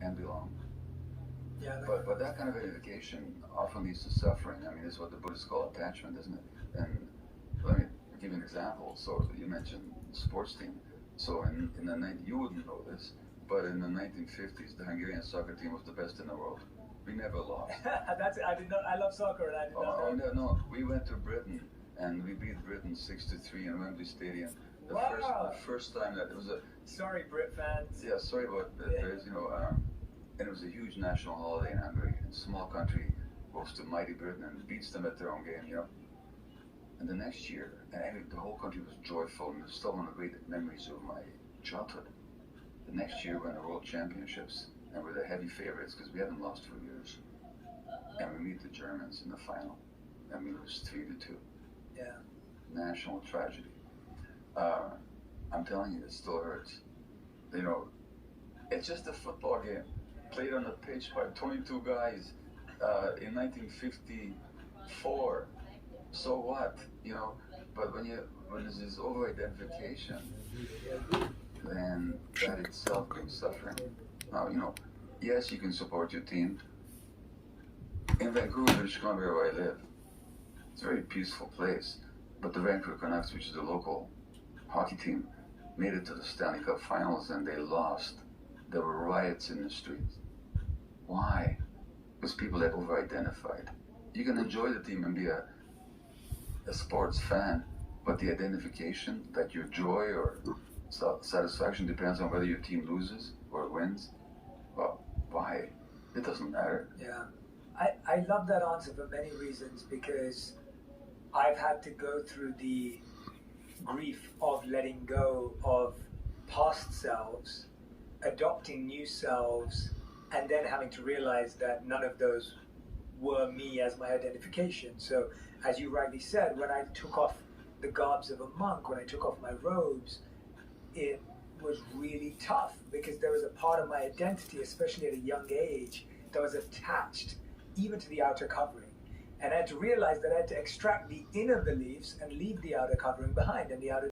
can belong. Yeah, But that kind of identification often leads to suffering. I mean, this is what the Buddhists call attachment, isn't it? And let me give you an example. So you mentioned sports team. So in the you wouldn't know this, but in the 1950s, the Hungarian soccer team was the best in the world. We never lost. I did not. I love soccer, and I did not know. No. We went to Britain and we beat Britain 6-3 in Wembley Stadium. Wow. The first time that it was a. Sorry, Brit fans. Yeah, sorry about that. Yeah. There's and it was a huge national holiday in Hungary. A small country goes to mighty Britain and beats them at their own game. And the next year, and the whole country was joyful, and it's still one of the great memories of my childhood. The next year, we won the World Championships, and we're the heavy favorites because we haven't lost for years. And we meet the Germans in the final, and we lose 3-2. Yeah. National tragedy. I'm telling you, it still hurts. It's just a football game played on a pitch by 22 guys in 1954. So what? But when there's this over-identification, then that itself brings suffering. Now, yes, you can support your team. In Vancouver, British Columbia, where I live, it's a very peaceful place. But the Vancouver Canucks, which is the local hockey team, made it to the Stanley Cup Finals and they lost. There were riots in the streets. Why? Because people have over-identified. You can enjoy the team and be a sports fan, but the identification that your joy or satisfaction depends on whether your team loses or wins. Well, why? It doesn't matter. Yeah. I love that answer for many reasons, because I've had to go through the grief of letting go of past selves, adopting new selves, and then having to realize that none of those were me as my identification. So, as you rightly said, when I took off the garbs of a monk, when I took off my robes, it was really tough, because there was a part of my identity, especially at a young age, that was attached even to the outer covering. And I had to realize that I had to extract the inner beliefs and leave the outer covering behind, and the outer